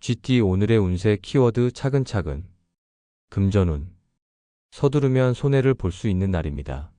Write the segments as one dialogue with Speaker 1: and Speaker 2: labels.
Speaker 1: GT 오늘의 운세 키워드 차근차근. 금전운. 서두르면 손해를 볼 수 있는 날입니다.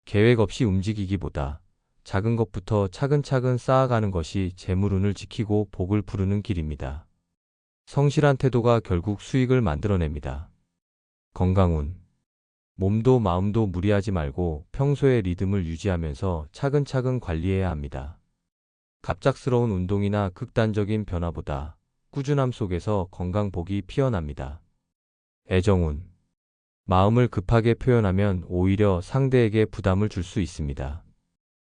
Speaker 1: 계획 없이 움직이기보다 작은 것부터 차근차근 쌓아가는 것이 재물운을 지키고 복을 부르는 길입니다. 성실한 태도가 결국 수익을 만들어냅니다. 건강운. 몸도 마음도 무리하지 말고 평소의 리듬을 유지하면서 차근차근 관리해야 합니다. 갑작스러운 운동이나 극단적인 변화보다 꾸준함 속에서 건강복이 피어납니다. 애정운. 마음을 급하게 표현하면 오히려 상대에게 부담을 줄 수 있습니다.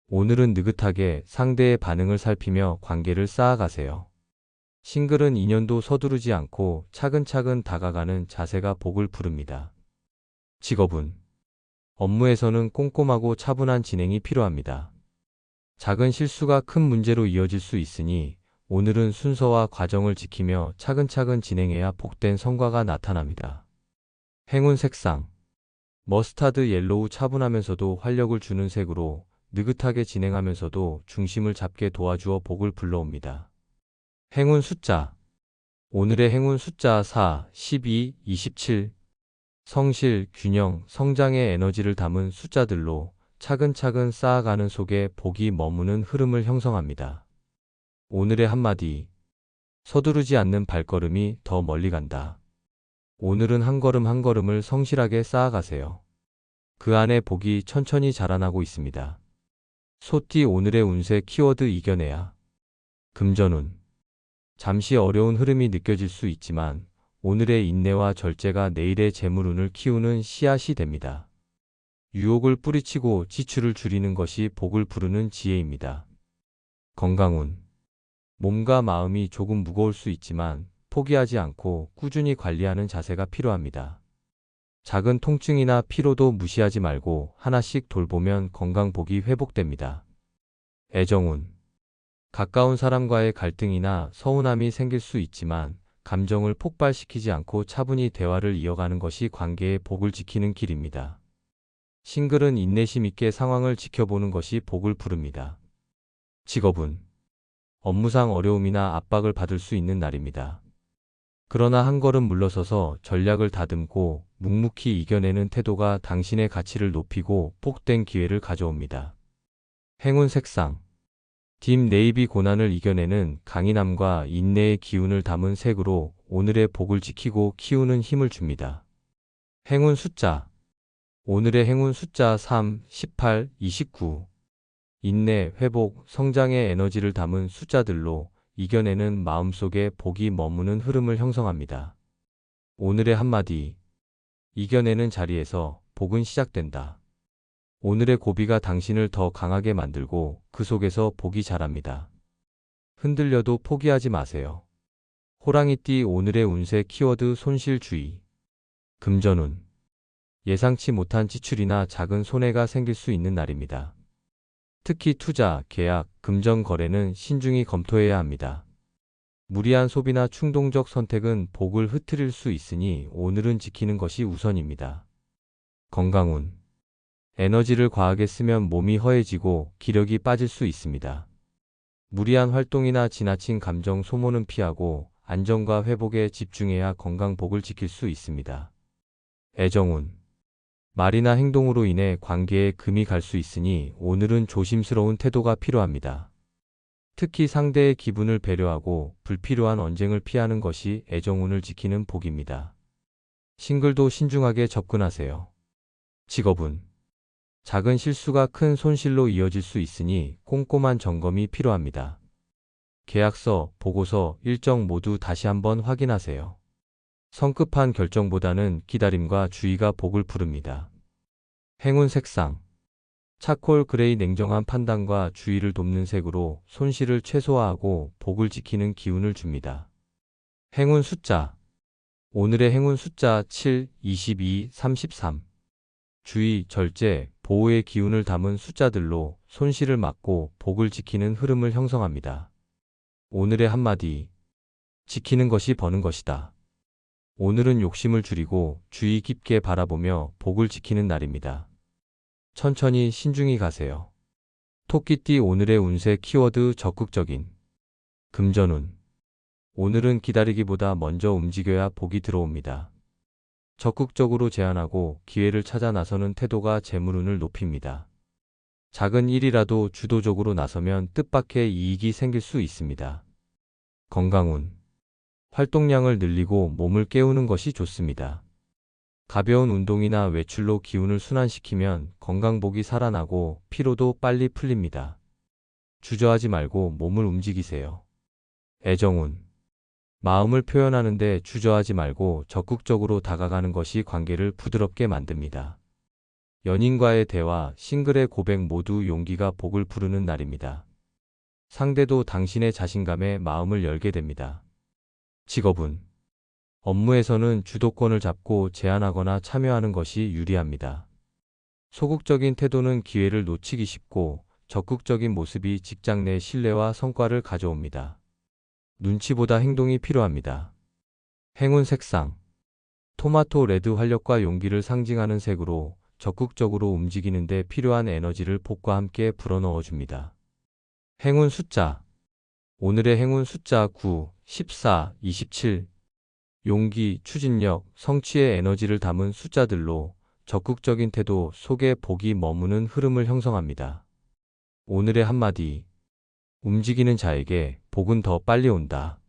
Speaker 1: 오늘은 느긋하게 상대의 반응을 살피며 관계를 쌓아가세요. 싱글은 인연도 서두르지 않고 차근차근 다가가는 자세가 복을 부릅니다. 직업운. 업무에서는 꼼꼼하고 차분한 진행이 필요합니다. 작은 실수가 큰 문제로 이어질 수 있으니 오늘은 순서와 과정을 지키며 차근차근 진행해야 복된 성과가 나타납니다. 행운 색상. 머스타드 옐로우 차분하면서도 활력을 주는 색으로 느긋하게 진행하면서도 중심을 잡게 도와주어 복을 불러옵니다. 행운 숫자. 오늘의 행운 숫자 4, 12, 27. 성실, 균형, 성장의 에너지를 담은 숫자들로 차근차근 쌓아가는 속에 복이 머무는 흐름을 형성합니다. 오늘의 한마디. 서두르지 않는 발걸음이 더 멀리 간다. 오늘은 한 걸음 한 걸음을 성실하게 쌓아가세요. 그 안에 복이 천천히 자라나고 있습니다. 소띠 오늘의 운세 키워드 이겨내야. 금전운. 잠시 어려운 흐름이 느껴질 수 있지만 오늘의 인내와 절제가 내일의 재물운을 키우는 씨앗이 됩니다. 유혹을 뿌리치고 지출을 줄이는 것이 복을 부르는 지혜입니다. 건강운. 몸과 마음이 조금 무거울 수 있지만 포기하지 않고 꾸준히 관리하는 자세가 필요합니다. 작은 통증이나 피로도 무시하지 말고 하나씩 돌보면 건강복이 회복됩니다. 애정운. 가까운 사람과의 갈등이나 서운함이 생길 수 있지만 감정을 폭발시키지 않고 차분히 대화를 이어가는 것이 관계의 복을 지키는 길입니다. 싱글은 인내심 있게 상황을 지켜보는 것이 복을 부릅니다. 직업운. 업무상 어려움이나 압박을 받을 수 있는 날입니다. 그러나 한 걸음 물러서서 전략을 다듬고 묵묵히 이겨내는 태도가 당신의 가치를 높이고 복된 기회를 가져옵니다. 행운 색상. 딥 네이비 고난을 이겨내는 강인함과 인내의 기운을 담은 색으로 오늘의 복을 지키고 키우는 힘을 줍니다. 행운 숫자. 오늘의 행운 숫자 3, 18, 29. 인내, 회복, 성장의 에너지를 담은 숫자들로 이겨내는 마음속에 복이 머무는 흐름을 형성합니다. 오늘의 한마디. 이겨내는 자리에서 복은 시작된다. 오늘의 고비가 당신을 더 강하게 만들고 그 속에서 복이 자랍니다. 흔들려도 포기하지 마세요. 호랑이띠 오늘의 운세 키워드 손실 주의. 금전운. 예상치 못한 지출이나 작은 손해가 생길 수 있는 날입니다. 특히 투자, 계약, 금전 거래는 신중히 검토해야 합니다. 무리한 소비나 충동적 선택은 복을 흐트릴 수 있으니 오늘은 지키는 것이 우선입니다. 건강운. 에너지를 과하게 쓰면 몸이 허해지고 기력이 빠질 수 있습니다. 무리한 활동이나 지나친 감정 소모는 피하고 안정과 회복에 집중해야 건강복을 지킬 수 있습니다. 애정운. 말이나 행동으로 인해 관계에 금이 갈 수 있으니 오늘은 조심스러운 태도가 필요합니다. 특히 상대의 기분을 배려하고 불필요한 언쟁을 피하는 것이 애정운을 지키는 복입니다. 싱글도 신중하게 접근하세요. 직업운. 작은 실수가 큰 손실로 이어질 수 있으니 꼼꼼한 점검이 필요합니다. 계약서, 보고서, 일정 모두 다시 한번 확인하세요. 성급한 결정보다는 기다림과 주의가 복을 부릅니다. 행운 색상. 차콜 그레이 냉정한 판단과 주의를 돕는 색으로 손실을 최소화하고 복을 지키는 기운을 줍니다. 행운 숫자. 오늘의 행운 숫자 7, 22, 33. 주의, 절제, 보호의 기운을 담은 숫자들로 손실을 막고 복을 지키는 흐름을 형성합니다. 오늘의 한마디. 지키는 것이 버는 것이다. 오늘은 욕심을 줄이고 주의 깊게 바라보며 복을 지키는 날입니다. 천천히 신중히 가세요. 토끼띠 오늘의 운세 키워드 적극적인. 금전운. 오늘은 기다리기보다 먼저 움직여야 복이 들어옵니다. 적극적으로 제안하고 기회를 찾아 나서는 태도가 재물운을 높입니다. 작은 일이라도 주도적으로 나서면 뜻밖의 이익이 생길 수 있습니다. 건강운. 활동량을 늘리고 몸을 깨우는 것이 좋습니다. 가벼운 운동이나 외출로 기운을 순환시키면 건강복이 살아나고 피로도 빨리 풀립니다. 주저하지 말고 몸을 움직이세요. 애정운. 마음을 표현하는데 주저하지 말고 적극적으로 다가가는 것이 관계를 부드럽게 만듭니다. 연인과의 대화, 싱글의 고백 모두 용기가 복을 부르는 날입니다. 상대도 당신의 자신감에 마음을 열게 됩니다. 직업운. 업무에서는 주도권을 잡고 제안하거나 참여하는 것이 유리합니다. 소극적인 태도는 기회를 놓치기 쉽고 적극적인 모습이 직장 내 신뢰와 성과를 가져옵니다. 눈치보다 행동이 필요합니다. 행운 색상. 토마토 레드 활력과 용기를 상징하는 색으로 적극적으로 움직이는 데 필요한 에너지를 복과 함께 불어넣어 줍니다. 행운 숫자. 오늘의 행운 숫자 9, 14, 27. 용기, 추진력, 성취의 에너지를 담은 숫자들로 적극적인 태도 속에 복이 머무는 흐름을 형성합니다. 오늘의 한마디. 움직이는 자에게 복은 더 빨리 온다.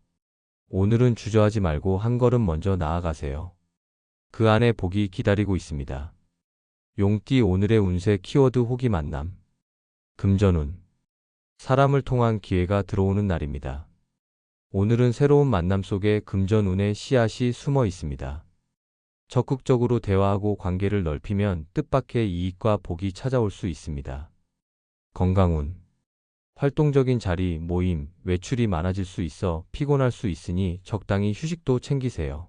Speaker 1: 오늘은 주저하지 말고 한 걸음 먼저 나아가세요. 그 안에 복이 기다리고 있습니다. 용띠 오늘의 운세 키워드 호기 만남. 금전운. 사람을 통한 기회가 들어오는 날입니다. 오늘은 새로운 만남 속에 금전운의 씨앗이 숨어 있습니다. 적극적으로 대화하고 관계를 넓히면 뜻밖의 이익과 복이 찾아올 수 있습니다. 건강운. 활동적인 자리, 모임, 외출이 많아질 수 있어 피곤할 수 있으니 적당히 휴식도 챙기세요.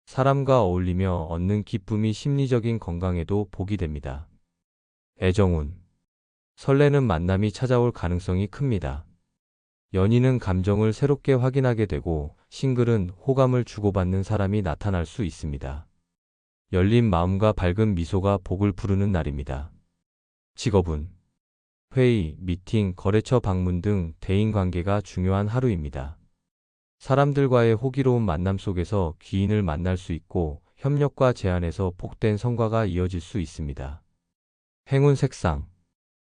Speaker 1: 사람과 어울리며 얻는 기쁨이 심리적인 건강에도 복이 됩니다. 애정운. 설레는 만남이 찾아올 가능성이 큽니다. 연인은 감정을 새롭게 확인하게 되고 싱글은 호감을 주고받는 사람이 나타날 수 있습니다. 열린 마음과 밝은 미소가 복을 부르는 날입니다. 직업운. 회의, 미팅, 거래처 방문 등 대인관계가 중요한 하루입니다. 사람들과의 호기로운 만남 속에서 귀인을 만날 수 있고 협력과 제안에서 복된 성과가 이어질 수 있습니다. 행운 색상.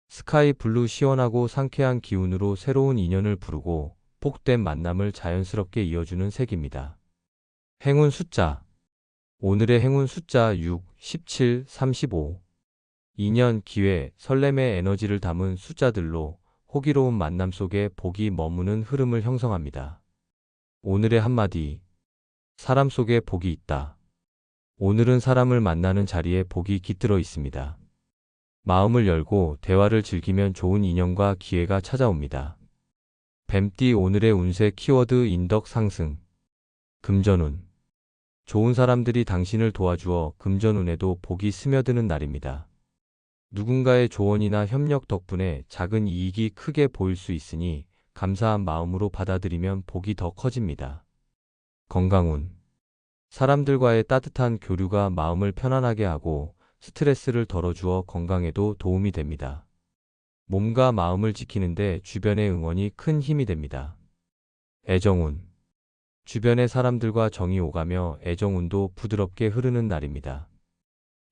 Speaker 1: 스카이 블루 시원하고 상쾌한 기운으로 새로운 인연을 부르고 복된 만남을 자연스럽게 이어주는 색입니다. 행운 숫자. 오늘의 행운 숫자 6, 17, 35. 인연, 기회, 설렘의 에너지를 담은 숫자들로 호기로운 만남 속에 복이 머무는 흐름을 형성합니다. 오늘의 한마디. 사람 속에 복이 있다. 오늘은 사람을 만나는 자리에 복이 깃들어 있습니다. 마음을 열고 대화를 즐기면 좋은 인연과 기회가 찾아옵니다. 뱀띠 오늘의 운세 키워드 인덕 상승. 금전운. 좋은 사람들이 당신을 도와주어 금전운에도 복이 스며드는 날입니다. 누군가의 조언이나 협력 덕분에 작은 이익이 크게 보일 수 있으니 감사한 마음으로 받아들이면 복이 더 커집니다. 건강운. 사람들과의 따뜻한 교류가 마음을 편안하게 하고 스트레스를 덜어주어 건강에도 도움이 됩니다. 몸과 마음을 지키는데 주변의 응원이 큰 힘이 됩니다. 애정운. 주변의 사람들과 정이 오가며 애정운도 부드럽게 흐르는 날입니다.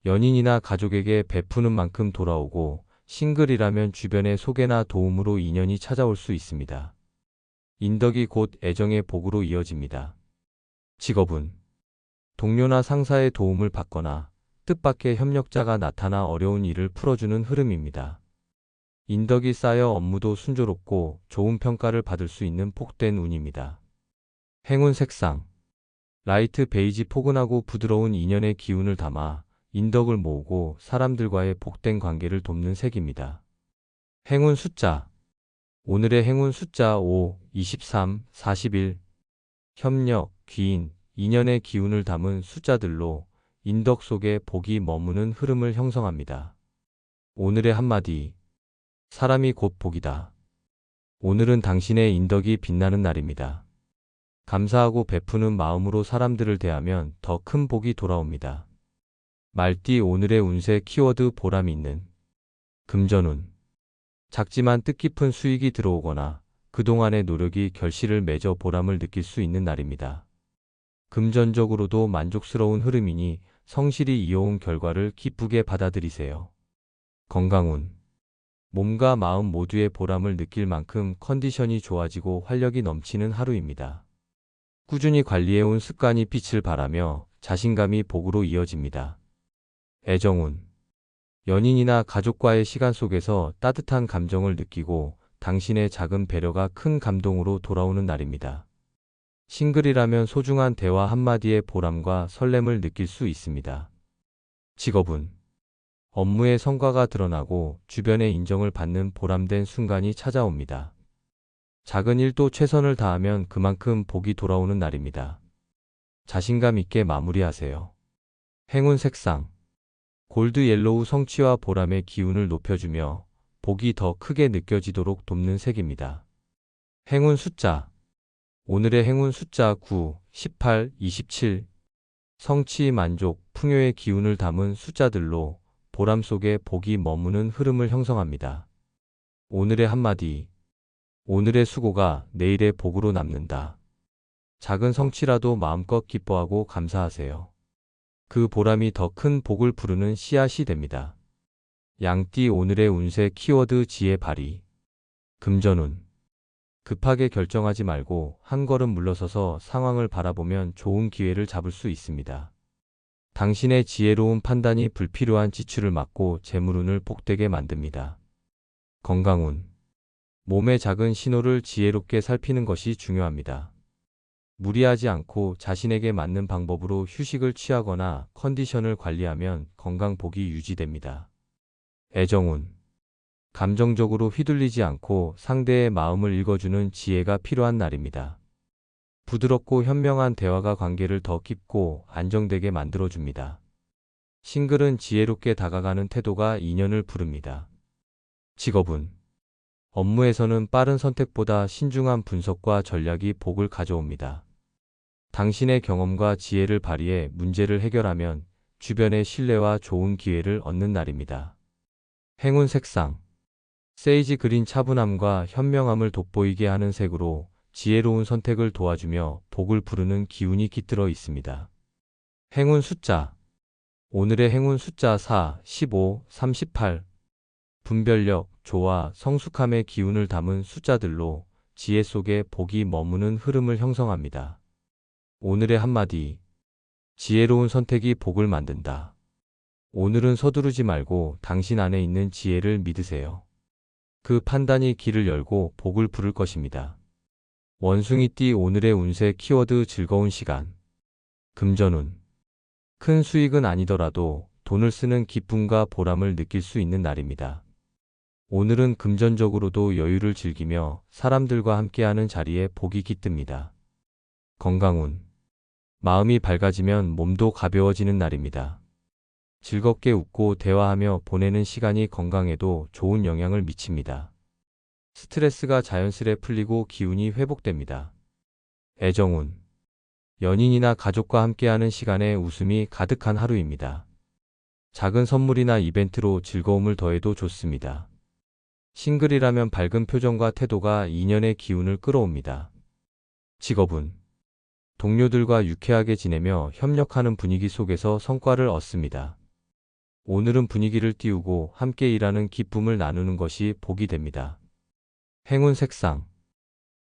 Speaker 1: 연인이나 가족에게 베푸는 만큼 돌아오고 싱글이라면 주변의 소개나 도움으로 인연이 찾아올 수 있습니다. 인덕이 곧 애정의 복으로 이어집니다. 직업운. 동료나 상사의 도움을 받거나 뜻밖의 협력자가 나타나 어려운 일을 풀어주는 흐름입니다. 인덕이 쌓여 업무도 순조롭고 좋은 평가를 받을 수 있는 복된 운입니다. 행운 색상. 라이트 베이지 포근하고 부드러운 인연의 기운을 담아 인덕을 모으고 사람들과의 복된 관계를 돕는 색입니다. 행운 숫자. 오늘의 행운 숫자 5, 23, 41. 협력, 귀인, 인연의 기운을 담은 숫자들로 인덕 속에 복이 머무는 흐름을 형성합니다. 오늘의 한마디. 사람이 곧 복이다. 오늘은 당신의 인덕이 빛나는 날입니다. 감사하고 베푸는 마음으로 사람들을 대하면 더 큰 복이 돌아옵니다. 말띠 오늘의 운세 키워드 보람 있는. 금전운. 작지만 뜻깊은 수익이 들어오거나 그동안의 노력이 결실을 맺어 보람을 느낄 수 있는 날입니다. 금전적으로도 만족스러운 흐름이니 성실히 이어온 결과를 기쁘게 받아들이세요. 건강운. 몸과 마음 모두의 보람을 느낄 만큼 컨디션이 좋아지고 활력이 넘치는 하루입니다. 꾸준히 관리해온 습관이 빛을 발하며 자신감이 복으로 이어집니다. 애정운. 연인이나 가족과의 시간 속에서 따뜻한 감정을 느끼고 당신의 작은 배려가 큰 감동으로 돌아오는 날입니다. 싱글이라면 소중한 대화 한마디의 보람과 설렘을 느낄 수 있습니다. 직업운. 업무의 성과가 드러나고 주변의 인정을 받는 보람된 순간이 찾아옵니다. 작은 일도 최선을 다하면 그만큼 복이 돌아오는 날입니다. 자신감 있게 마무리하세요. 행운 색상. 골드 옐로우 성취와 보람의 기운을 높여주며 복이 더 크게 느껴지도록 돕는 색입니다. 행운 숫자. 오늘의 행운 숫자 9, 18, 27. 성취, 만족, 풍요의 기운을 담은 숫자들로 보람 속에 복이 머무는 흐름을 형성합니다. 오늘의 한마디. 오늘의 수고가 내일의 복으로 남는다. 작은 성취라도 마음껏 기뻐하고 감사하세요. 그 보람이 더 큰 복을 부르는 씨앗이 됩니다. 양띠 오늘의 운세 키워드 지혜 발휘. 금전운. 급하게 결정하지 말고 한 걸음 물러서서 상황을 바라보면 좋은 기회를 잡을 수 있습니다. 당신의 지혜로운 판단이 불필요한 지출을 막고 재물운을 복되게 만듭니다. 건강운. 몸의 작은 신호를 지혜롭게 살피는 것이 중요합니다. 무리하지 않고 자신에게 맞는 방법으로 휴식을 취하거나 컨디션을 관리하면 건강복이 유지됩니다. 애정운. 감정적으로 휘둘리지 않고 상대의 마음을 읽어주는 지혜가 필요한 날입니다. 부드럽고 현명한 대화가 관계를 더 깊고 안정되게 만들어줍니다. 싱글은 지혜롭게 다가가는 태도가 인연을 부릅니다. 직업운. 업무에서는 빠른 선택보다 신중한 분석과 전략이 복을 가져옵니다. 당신의 경험과 지혜를 발휘해 문제를 해결하면 주변의 신뢰와 좋은 기회를 얻는 날입니다. 행운 색상. 세이지 그린 차분함과 현명함을 돋보이게 하는 색으로 지혜로운 선택을 도와주며 복을 부르는 기운이 깃들어 있습니다. 행운 숫자. 오늘의 행운 숫자 4, 15, 38. 분별력, 조화, 성숙함의 기운을 담은 숫자들로 지혜 속에 복이 머무는 흐름을 형성합니다. 오늘의 한마디. 지혜로운 선택이 복을 만든다. 오늘은 서두르지 말고 당신 안에 있는 지혜를 믿으세요. 그 판단이 길을 열고 복을 부를 것입니다. 원숭이띠 오늘의 운세 키워드 즐거운 시간. 금전운. 큰 수익은 아니더라도 돈을 쓰는 기쁨과 보람을 느낄 수 있는 날입니다. 오늘은 금전적으로도 여유를 즐기며 사람들과 함께하는 자리에 복이 깃듭니다. 건강운. 마음이 밝아지면 몸도 가벼워지는 날입니다. 즐겁게 웃고 대화하며 보내는 시간이 건강에도 좋은 영향을 미칩니다. 스트레스가 자연스레 풀리고 기운이 회복됩니다. 애정운. 연인이나 가족과 함께하는 시간에 웃음이 가득한 하루입니다. 작은 선물이나 이벤트로 즐거움을 더해도 좋습니다. 싱글이라면 밝은 표정과 태도가 인연의 기운을 끌어옵니다. 직업운. 동료들과 유쾌하게 지내며 협력하는 분위기 속에서 성과를 얻습니다. 오늘은 분위기를 띄우고 함께 일하는 기쁨을 나누는 것이 복이 됩니다. 행운 색상.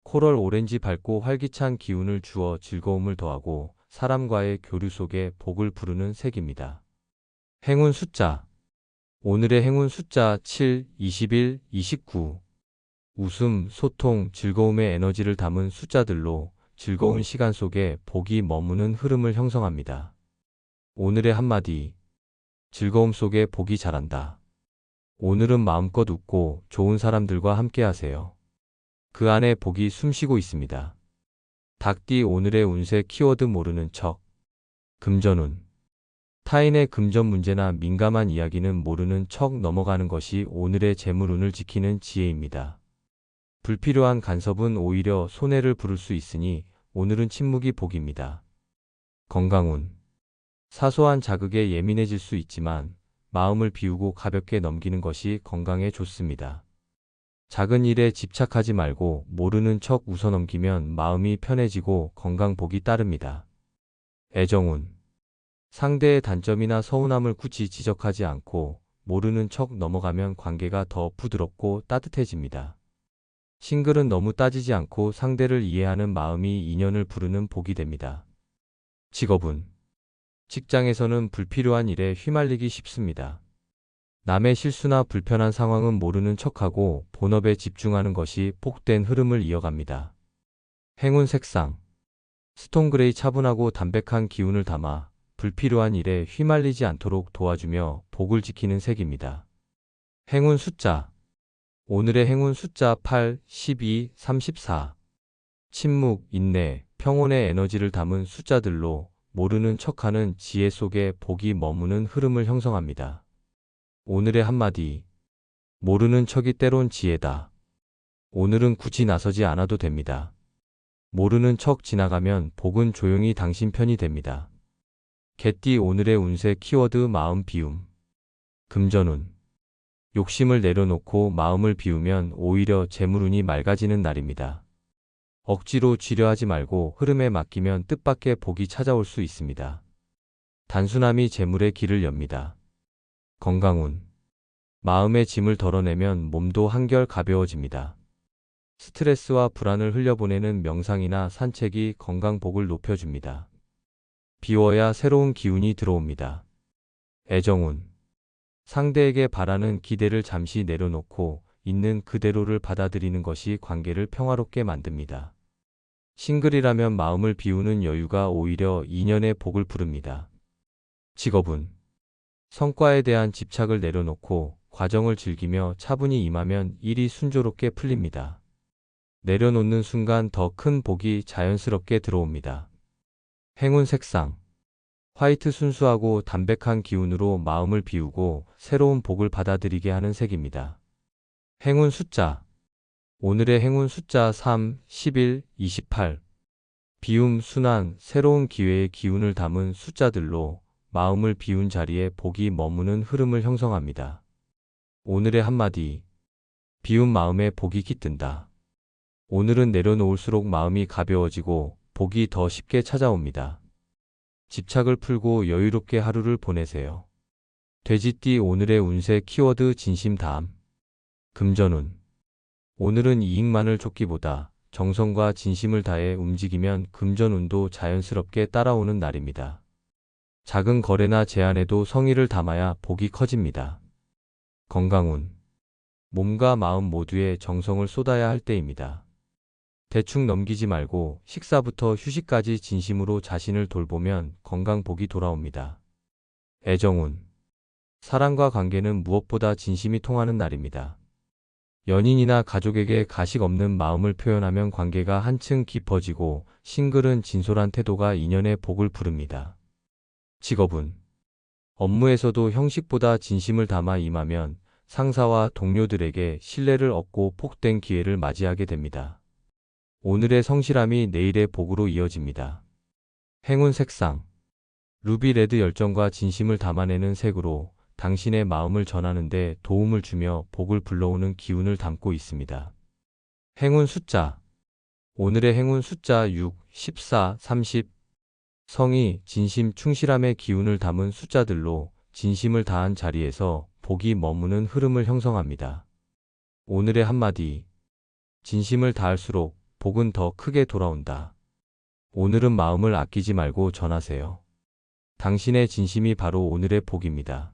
Speaker 1: 코럴 오렌지 밝고 활기찬 기운을 주어 즐거움을 더하고 사람과의 교류 속에 복을 부르는 색입니다. 행운 숫자. 오늘의 행운 숫자 7, 21, 29. 웃음, 소통, 즐거움의 에너지를 담은 숫자들로 즐거운 시간 속에 복이 머무는 흐름을 형성합니다. 오늘의 한마디. 즐거움 속에 복이 자란다. 오늘은 마음껏 웃고 좋은 사람들과 함께 하세요. 그 안에 복이 숨쉬고 있습니다. 닭띠 오늘의 운세 키워드 모르는 척. 금전운. 타인의 금전 문제나 민감한 이야기는 모르는 척 넘어가는 것이 오늘의 재물운을 지키는 지혜입니다. 불필요한 간섭은 오히려 손해를 부를 수 있으니 오늘은 침묵이 복입니다. 건강운. 사소한 자극에 예민해질 수 있지만 마음을 비우고 가볍게 넘기는 것이 건강에 좋습니다. 작은 일에 집착하지 말고 모르는 척 웃어넘기면 마음이 편해지고 건강 복이 따릅니다. 애정운. 상대의 단점이나 서운함을 굳이 지적하지 않고 모르는 척 넘어가면 관계가 더 부드럽고 따뜻해집니다. 싱글은 너무 따지지 않고 상대를 이해하는 마음이 인연을 부르는 복이 됩니다. 직업운. 직장에서는 불필요한 일에 휘말리기 쉽습니다. 남의 실수나 불편한 상황은 모르는 척하고 본업에 집중하는 것이 복된 흐름을 이어갑니다. 행운 색상. 스톤 그레이 차분하고 담백한 기운을 담아 불필요한 일에 휘말리지 않도록 도와주며 복을 지키는 색입니다. 행운 숫자. 오늘의 행운 숫자 8, 12, 34. 침묵, 인내, 평온의 에너지를 담은 숫자들로 모르는 척하는 지혜 속에 복이 머무는 흐름을 형성합니다. 오늘의 한마디. 모르는 척이 때론 지혜다. 오늘은 굳이 나서지 않아도 됩니다. 모르는 척 지나가면 복은 조용히 당신 편이 됩니다. 개띠 오늘의 운세 키워드 마음 비움. 금전운. 욕심을 내려놓고 마음을 비우면 오히려 재물운이 맑아지는 날입니다. 억지로 쥐려 하지 말고 흐름에 맡기면 뜻밖의 복이 찾아올 수 있습니다. 단순함이 재물의 길을 엽니다. 건강운. 마음의 짐을 덜어내면 몸도 한결 가벼워집니다. 스트레스와 불안을 흘려보내는 명상이나 산책이 건강 복을 높여줍니다. 비워야 새로운 기운이 들어옵니다. 애정운. 상대에게 바라는 기대를 잠시 내려놓고 있는 그대로를 받아들이는 것이 관계를 평화롭게 만듭니다. 싱글이라면 마음을 비우는 여유가 오히려 인연의 복을 부릅니다. 직업운. 성과에 대한 집착을 내려놓고 과정을 즐기며 차분히 임하면 일이 순조롭게 풀립니다. 내려놓는 순간 더 큰 복이 자연스럽게 들어옵니다. 행운 색상. 화이트 순수하고 담백한 기운으로 마음을 비우고 새로운 복을 받아들이게 하는 색입니다. 행운 숫자. 오늘의 행운 숫자 3, 11, 28. 비움, 순환, 새로운 기회의 기운을 담은 숫자들로 마음을 비운 자리에 복이 머무는 흐름을 형성합니다. 오늘의 한마디. 비운 마음에 복이 깃든다. 오늘은 내려놓을수록 마음이 가벼워지고 복이 더 쉽게 찾아옵니다. 집착을 풀고 여유롭게 하루를 보내세요. 돼지띠 오늘의 운세 키워드 진심다함. 금전운. 오늘은 이익만을 쫓기보다 정성과 진심을 다해 움직이면 금전운도 자연스럽게 따라오는 날입니다. 작은 거래나 제안에도 성의를 담아야 복이 커집니다. 건강운. 몸과 마음 모두에 정성을 쏟아야 할 때입니다. 대충 넘기지 말고 식사부터 휴식까지 진심으로 자신을 돌보면 건강 복이 돌아옵니다. 애정운. 사랑과 관계는 무엇보다 진심이 통하는 날입니다. 연인이나 가족에게 가식 없는 마음을 표현하면 관계가 한층 깊어지고 싱글은 진솔한 태도가 인연의 복을 부릅니다. 직업운. 업무에서도 형식보다 진심을 담아 임하면 상사와 동료들에게 신뢰를 얻고 복된 기회를 맞이하게 됩니다. 오늘의 성실함이 내일의 복으로 이어집니다. 행운 색상. 루비 레드 열정과 진심을 담아내는 색으로 당신의 마음을 전하는 데 도움을 주며 복을 불러오는 기운을 담고 있습니다. 행운 숫자. 오늘의 행운 숫자 6, 14, 30. 성의, 진심, 충실함의 기운을 담은 숫자들로 진심을 다한 자리에서 복이 머무는 흐름을 형성합니다. 오늘의 한마디. 진심을 다할수록 복은 더 크게 돌아온다. 오늘은 마음을 아끼지 말고 전하세요. 당신의 진심이 바로 오늘의 복입니다.